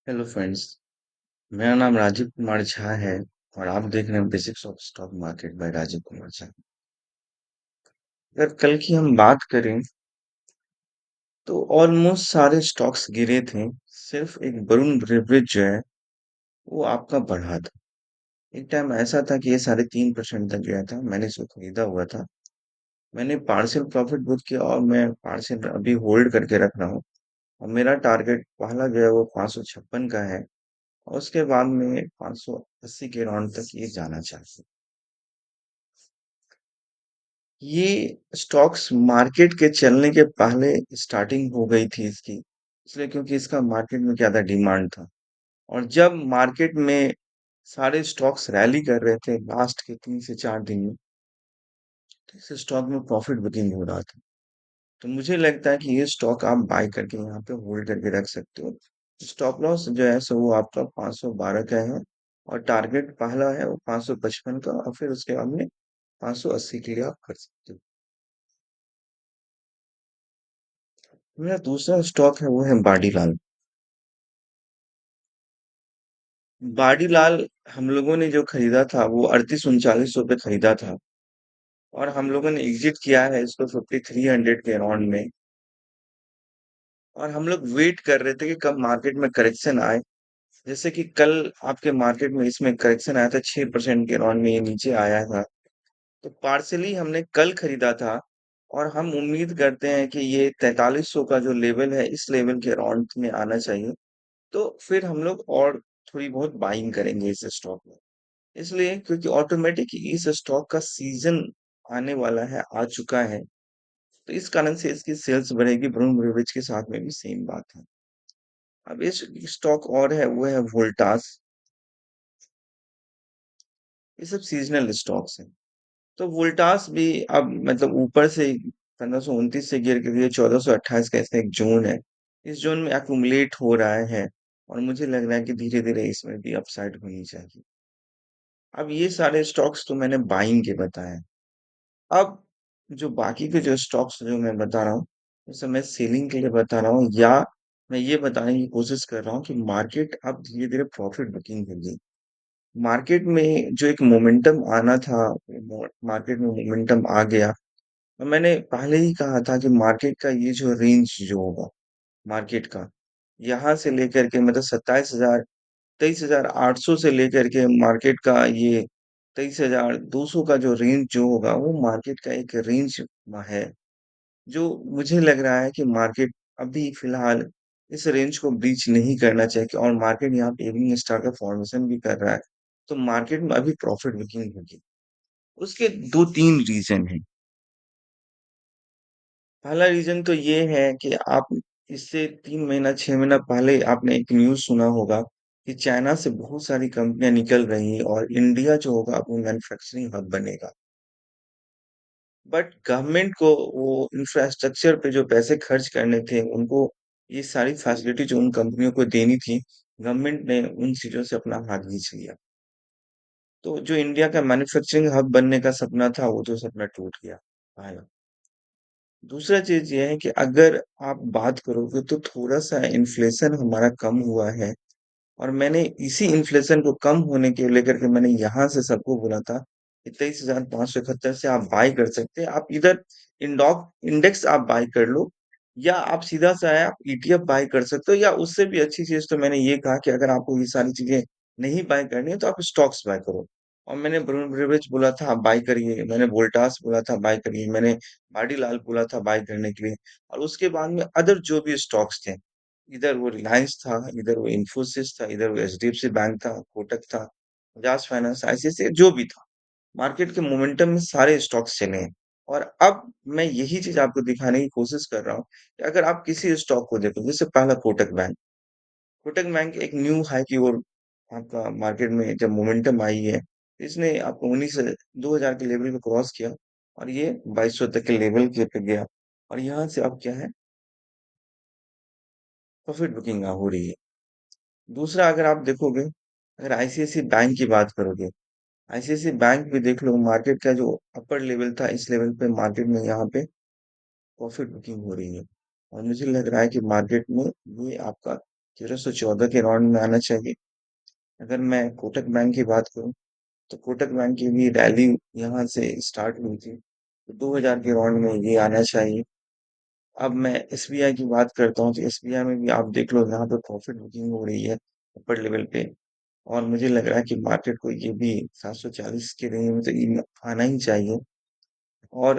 Hello friends. मेरा नाम राजीव कुमार झा है और आप देख रहे हैं basics of stock market by Rajiv Kumar Jha. अगर कल की हम बात करें तो ऑलमोस्ट सारे स्टॉक्स गिरे थे। सिर्फ एक वरुण ब्रिवरेज जो है वो आपका बढ़ा था। एक टाइम ऐसा था कि ये 3.5% तक गया था, मैंने इसको खरीदा हुआ था। मैंने पार्शियल प्रॉफिट बुक किया और मैं पार्शियल अभी होल्ड करके रख रहा हूँ। और मेरा टारगेट पहला जो है वो 556 का है और उसके बाद में 580 के राउंड तक ये जाना चाहिए। ये स्टॉक्स मार्केट के चलने के पहले स्टार्टिंग हो गई थी इसकी, इसलिए क्योंकि इसका मार्केट में ज्यादा डिमांड था। और जब मार्केट में सारे स्टॉक्स रैली कर रहे थे लास्ट के 3 से 4 दिन में, तो इस स्टॉक में प्रॉफिट बुकिंग हो रहा था। तो मुझे लगता है कि ये स्टॉक आप बाय करके यहाँ पे होल्ड करके रख सकते हो। स्टॉप लॉस जो है सो वो आपका 512 का है और टारगेट पहला है वो 555 का, और फिर उसके बाद में 580 के लिए आप कर सकते हो। मेरा दूसरा स्टॉक है वो है बाडीलाल। बाडीलाल हम लोगों ने जो खरीदा था वो 3839 पे खरीदा था और हम लोगों ने एग्जिट किया है इसको 5300 के अराउंड में। और हम लोग वेट कर रहे थे कि कब मार्केट में करेक्शन आए। जैसे कि कल आपके मार्केट में इसमें करेक्शन आया था 6% के अराउंड में, ये नीचे आया था। तो पार्सली हमने कल खरीदा था और हम उम्मीद करते हैं कि ये 4300 का जो लेवल है इस लेवल के अराउंड में आना चाहिए। तो फिर हम लोग और थोड़ी बहुत बाइंग करेंगे इस स्टॉक में। इसलिए क्योंकि ऑटोमेटिक इस स्टॉक का सीजन आने वाला है, आ चुका है। तो इस कारण से इसकी सेल्स बढ़ेगी। ब्रूम बेवरेज के साथ में भी सेम बात है। अब इस स्टॉक और है वो है वोल्टास। ये सब सीजनल स्टॉक्स हैं। तो वोल्टास भी अब मतलब ऊपर से 1529 से गिर के 1428 का इसमें एक जोन है। इस जोन में एक्यूमुलेट हो रहा है और मुझे लग रहा है कि धीरे धीरे इसमें भी अपसाइड होनी चाहिए। अब ये सारे स्टॉक्स तो मैंने बाइंग के बताए। अब जो बाकी के जो स्टॉक्स जो मैं बता रहा हूँ, उसे मैं सेलिंग के लिए बता रहा हूँ, या मैं ये बताने की कोशिश कर रहा हूँ कि मार्केट अब धीरे धीरे प्रॉफिट बुकिंग होगी। मार्केट में जो एक मोमेंटम आना था, मार्केट में मोमेंटम आ गया। और मैंने पहले ही कहा था कि मार्केट का ये जो रेंज जो होगा मार्केट का, यहाँ से लेकर के मतलब 27,000 23,800 से लेकर के मार्केट का ये 23,200 का जो रेंज जो होगा वो मार्केट का एक रेंज है, जो मुझे लग रहा है कि मार्केट अभी फिलहाल इस रेंज को ब्रीच नहीं करना चाहिए। और मार्केट यहाँ पे इवनिंग स्टार का फॉर्मेशन भी कर रहा है। तो मार्केट में अभी प्रॉफिट बुकिंग होगी। उसके दो तीन रीजन है। पहला रीजन तो ये है कि आप इससे 3 महीना 6 महीना पहले आपने एक न्यूज सुना होगा कि चाइना से बहुत सारी कंपनियां निकल रही हैं और इंडिया जो होगा वो मैन्युफैक्चरिंग हब बनेगा। बट गवर्नमेंट को वो इंफ्रास्ट्रक्चर पे जो पैसे खर्च करने थे उनको, ये सारी फैसिलिटी जो उन कंपनियों को देनी थी, गवर्नमेंट ने उन चीजों से अपना हाथ खींच लिया। तो जो इंडिया का मैन्युफैक्चरिंग हब बनने का सपना था वो तो सपना टूट गया। हाँ। दूसरा चीज ये है कि अगर आप बात करोगे तो थोड़ा सा इन्फ्लेशन हमारा कम हुआ है। और मैंने इसी इन्फ्लेशन को कम होने के लेकर के मैंने यहाँ से सबको बोला था कि 23,571 से आप बाय कर सकते हैं। आप इधर इंडॉक इंडेक्स आप बाय कर लो, या आप सीधा सा है आप ईटीएफ बाय कर सकते हो, या उससे भी अच्छी चीज तो मैंने ये कहा कि अगर आपको ये सारी चीजें नहीं बाय करनी है तो आप स्टॉक्स बाय करो। और मैंने ब्रून ब्रिवेज बोला था आप बाय करिए, मैंने वोल्टास बोला था बाय करिए, मैंने बाडीलाल बोला था बाय करने के लिए। और उसके बाद में अदर जो भी स्टॉक्स थे, इधर वो रिलायंस था, इधर वो इन्फोसिस था, इधर वो एचडीएफसी बैंक था, कोटक था, बजाज फाइनेंस, आईसीआईसीआई जो भी था, मार्केट के मोमेंटम में सारे स्टॉक्स चले हैं। और अब मैं यही चीज आपको दिखाने की कोशिश कर रहा हूँ कि अगर आप किसी स्टॉक को देखो, जैसे पहला कोटक बैंक। कोटक बैंक एक न्यू हाई की ओर आपका मार्केट में जब मोमेंटम आई है, इसने आपको 2000 के लेवल को क्रॉस किया और ये 2200 तक के लेवल के पे गया। और यहाँ से अब क्या है, प्रॉफिट बुकिंग हो रही है। दूसरा अगर आप देखोगे, अगर आईसीआईसीआई बैंक की बात करोगे, आईसीआईसीआई बैंक भी देख लो, मार्केट का जो अपर लेवल था इस लेवल पे मार्केट में यहाँ पे प्रॉफिट बुकिंग हो रही है। और मुझे लग रहा है कि मार्केट में ये आपका 1314 के राउंड में आना चाहिए। अगर मैं कोटक बैंक की बात करूं तो कोटक बैंक की भी रैली यहाँ से स्टार्ट हुई थी, तो 2000 के राउंड में ये आना चाहिए। अब मैं एसबीआई की बात करता हूँ तो एसबीआई में भी आप देख लो, यहाँ पे प्रॉफिट बुकिंग हो रही है ऊपर लेवल पे। और मुझे लग रहा है कि मार्केट को ये भी 740 के रेंज में तो आना ही चाहिए। और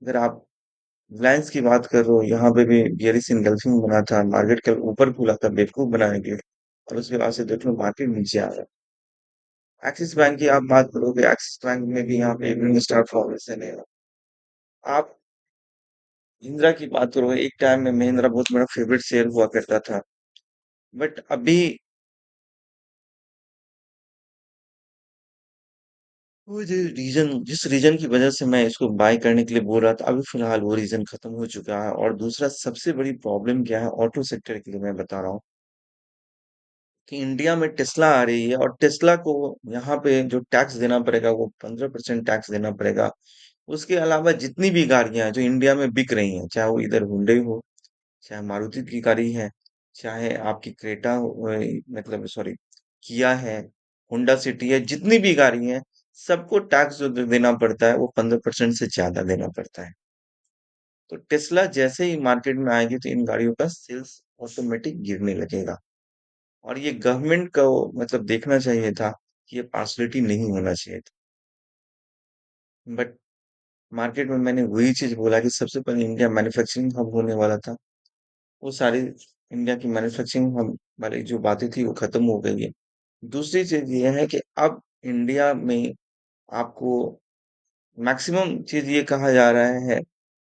अगर आप रिलायंस की बात कर रहे हो, यहाँ पे भी बियरिश इनगल्फिंग बना था, मार्केट कल ऊपर खुला था बेवकूफ बनाने के लिए, और उसके बाद से देख लो मार्केट नीचे आ रहा है। एक्सिस बैंक की आप बात करोगे, एक्सिस बैंक में भी यहाँ पे इवनिंग स्टार फॉर्मेशन है। आप महिंद्रा की बात करोगे, एक टाइम में महिंद्रा बहुत मेरा फेवरेट शेयर हुआ करता था, बट अभी वो जो रीजन जिस रीजन की वजह से मैं इसको बाय करने के लिए बोल रहा था, अभी फिलहाल वो रीजन खत्म हो चुका है। और दूसरा सबसे बड़ी प्रॉब्लम क्या है ऑटो सेक्टर के लिए मैं बता रहा हूँ, कि इंडिया में टेस्ला आ रही है, और टेस्ला को यहाँ पे जो टैक्स देना पड़ेगा वो 15% टैक्स देना पड़ेगा। उसके अलावा जितनी भी गाड़ियां हैं जो इंडिया में बिक रही हैं, चाहे वो इधर हुंडई हो, चाहे मारुति की गाड़ी है, चाहे आपकी क्रेटा हो, मतलब सॉरी किया है, होंडा सिटी है, जितनी भी गाड़ी है, सबको टैक्स जो देना पड़ता है वो 15% से ज्यादा देना पड़ता है। तो टेस्ला जैसे ही मार्केट में आएगी तो इन गाड़ियों का सेल्स ऑटोमेटिक गिरने लगेगा। और ये गवर्नमेंट को मतलब देखना चाहिए था कि ये पार्शलिटी नहीं होना चाहिए था। बट मार्केट में मैंने वही चीज बोला कि सबसे पहले इंडिया मैन्युफैक्चरिंग हब होने वाला था, वो सारी इंडिया की मैन्युफैक्चरिंग हब वाली जो बातें थी वो खत्म हो गई है। दूसरी चीज ये है कि अब इंडिया में आपको मैक्सिमम चीज ये कहा जा रहा है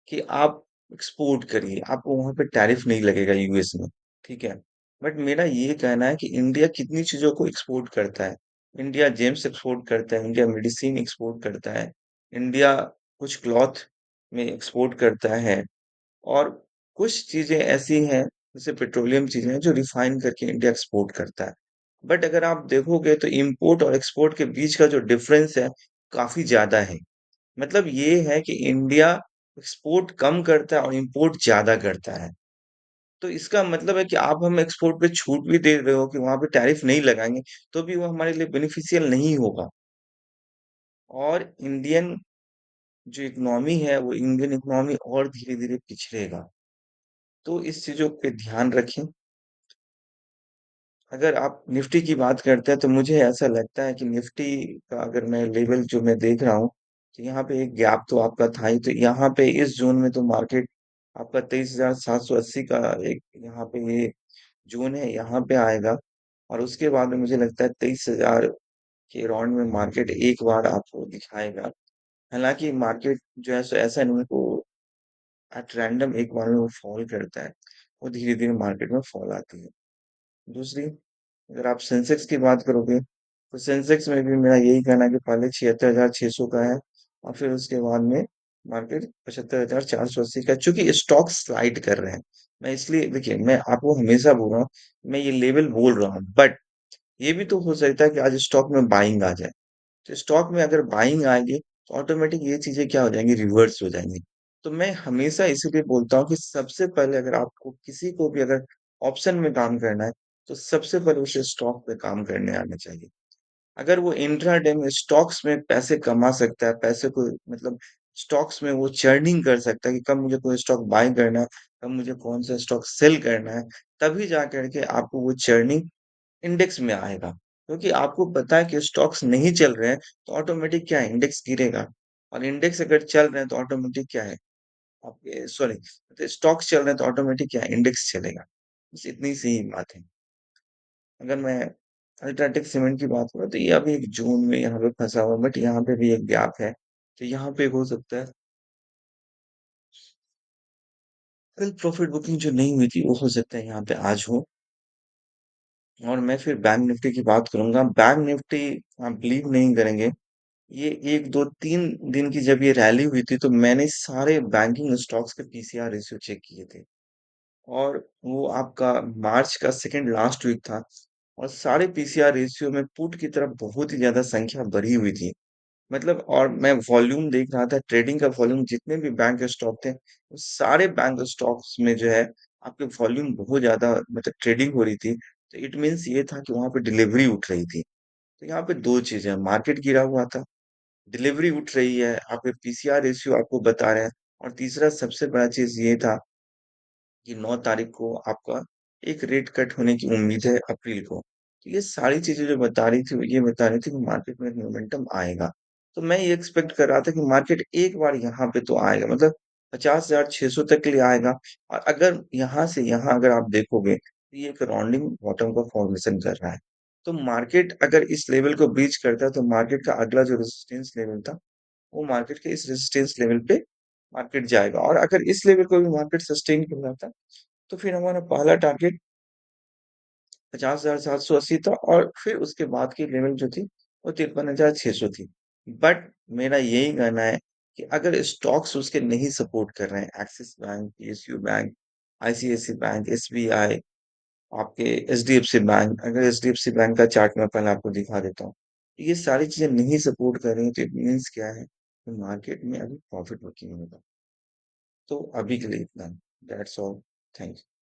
कि आप एक्सपोर्ट करिए, आपको वहां पे टैरिफ नहीं लगेगा यूएस में। ठीक है, बट मेरा ये कहना है कि इंडिया कितनी चीजों को एक्सपोर्ट करता है। इंडिया जेम्स एक्सपोर्ट करता है, इंडिया मेडिसिन एक्सपोर्ट करता है, इंडिया कुछ क्लॉथ में एक्सपोर्ट करता है, और कुछ चीजें ऐसी हैं जैसे पेट्रोलियम चीजें हैं जो रिफाइन करके इंडिया एक्सपोर्ट करता है। बट अगर आप देखोगे तो इंपोर्ट और एक्सपोर्ट के बीच का जो डिफरेंस है काफी ज्यादा है। मतलब ये है कि इंडिया एक्सपोर्ट कम करता है और इंपोर्ट ज्यादा करता है। तो इसका मतलब है कि आप हमें एक्सपोर्ट पे छूट भी दे रहे हो कि वहां पे टैरिफ नहीं लगाएंगे, तो भी वो हमारे लिए बेनिफिशियल नहीं होगा। और इंडियन जो इकोनॉमी है वो इंडियन इकोनॉमी और धीरे धीरे पिछड़ेगा। तो इस चीजों पे ध्यान रखें। अगर आप निफ्टी की बात करते हैं तो मुझे ऐसा लगता है कि निफ्टी का अगर मैं लेवल जो मैं देख रहा हूँ, तो यहाँ पे एक गैप तो आपका था ही, तो यहाँ पे इस जोन में तो मार्केट आपका 23,780 का एक यहाँ पे ये जोन है, यहाँ पे आएगा। और उसके बाद में मुझे लगता है 23,000 के राउंड में मार्केट एक बार आपको दिखाएगा। हालांकि मार्केट जो है सो ऐसा नहीं है को एट रैंडम एक बार में वो फॉल करता है, वो धीरे धीरे मार्केट में फॉल आती है। दूसरी, अगर आप सेंसेक्स की बात करोगे तो सेंसेक्स में भी मेरा यही कहना है कि पहले 76,600 का है, और फिर उसके बाद में मार्केट 75,480 का, चूंकि स्टॉक स्लाइड कर रहे हैं। मैं इसलिए देखिए, मैं आपको हमेशा बोल रहा हूँ, मैं ये लेवल बोल रहा हूँ, बट ये भी तो हो सकता है कि आज स्टॉक में बाइंग आ जाए। तो स्टॉक में अगर बाइंग आएगी तो ऑटोमेटिक ये चीजें क्या हो जाएंगी, रिवर्स हो जाएंगी। तो मैं हमेशा इसीलिए बोलता हूँ कि सबसे पहले अगर आपको किसी को भी अगर ऑप्शन में काम करना है, तो सबसे पहले उसे स्टॉक पे काम करने आना चाहिए। अगर वो इंट्राडे में स्टॉक्स में पैसे कमा सकता है, पैसे को मतलब स्टॉक्स में वो चर्निंग कर सकता है कि कब मुझे कोई स्टॉक बाय करना है, कब मुझे कौन सा स्टॉक सेल करना है, तभी जा करके आपको वो चर्निंग इंडेक्स में आएगा। क्योंकि आपको पता है कि स्टॉक्स नहीं चल रहे हैं तो ऑटोमेटिक क्या है, इंडेक्स गिरेगा। और इंडेक्स अगर चल रहे हैं तो ऑटोमेटिक क्या है, आपके सॉरी, तो स्टॉक्स चल रहे हैं तो ऑटोमेटिक क्या है, इंडेक्स चलेगा। बस इतनी सी ही बात है। अगर मैं अल्ट्राटेक सीमेंट की बात करूँ तो ये अभी एक जून में यहाँ पे फंसा हुआ है, बट यहाँ पे भी एक गैप है, तो यहाँ पे हो सकता है कल प्रॉफिट बुकिंग जो नहीं हुई थी वो हो सकता है यहाँ पे आज हो। और मैं फिर बैंक निफ्टी की बात करूंगा। बैंक निफ्टी, आप बिलीव नहीं करेंगे, ये एक दो तीन दिन की जब ये रैली हुई थी तो मैंने सारे बैंकिंग स्टॉक्स के पीसीआर रेशियो चेक किए थे। और वो आपका मार्च का सेकंड लास्ट वीक था, और सारे पीसीआर रेशियो में पुट की तरफ बहुत ही ज्यादा संख्या बढ़ी हुई थी। मतलब, और मैं वॉल्यूम देख रहा था, ट्रेडिंग का वॉल्यूम जितने भी बैंक स्टॉक थे, वो सारे बैंक स्टॉक्स में जो है आपके वॉल्यूम बहुत ज़्यादा मतलब ट्रेडिंग हो रही थी, तो इट मीन्स ये था कि वहाँ पे डिलीवरी उठ रही थी। तो यहाँ पे 2 चीज़ें हैं, मार्केट गिरा हुआ था, डिलीवरी उठ रही है, आपके पीसीआर रेशियो आपको बता रहे हैं और तीसरा सबसे बड़ा चीज़ ये था कि 9 तारीख को आपका एक रेट कट होने की उम्मीद है अप्रैल को। तो ये सारी चीज़ें जो बता रही थी, वो ये बता रही थी कि मार्केट में एक मोमेंटम आएगा। तो मैं ये एक्सपेक्ट कर रहा था कि मार्केट एक बार यहाँ पे तो आएगा मतलब 50,600 तक के लिए आएगा और अगर यहाँ से यहाँ अगर आप देखोगे, तो ये एक राउंडिंग बॉटम का फॉर्मेशन कर रहा है। तो मार्केट अगर इस लेवल को ब्रीच करता है, तो मार्केट का अगला जो रेजिस्टेंस लेवल था, वो मार्केट के इस रेजिस्टेंस लेवल पे मार्केट जाएगा और अगर इस लेवल को भी मार्केट सस्टेन कर रहा था तो फिर हमारा पहला टारगेट 50,780 था और फिर उसके बाद की लेवल जो थी वो 53,600 थी। बट मेरा यही कहना है कि अगर स्टॉक्स उसके नहीं सपोर्ट कर रहे हैं, Axis Bank, PSU bank, ICICI Bank, SBI, आपके एचडीएफसी बैंक, अगर एचडीएफसी बैंक का चार्ट मैं पहले आपको दिखा देता हूँ। ये सारी चीजें नहीं सपोर्ट कर रही हैं तो इट मीन्स क्या है? कि मार्केट में अभी प्रॉफिट बुकिंग होगा। तो अभी के लिए इतना। That's all. Thank you.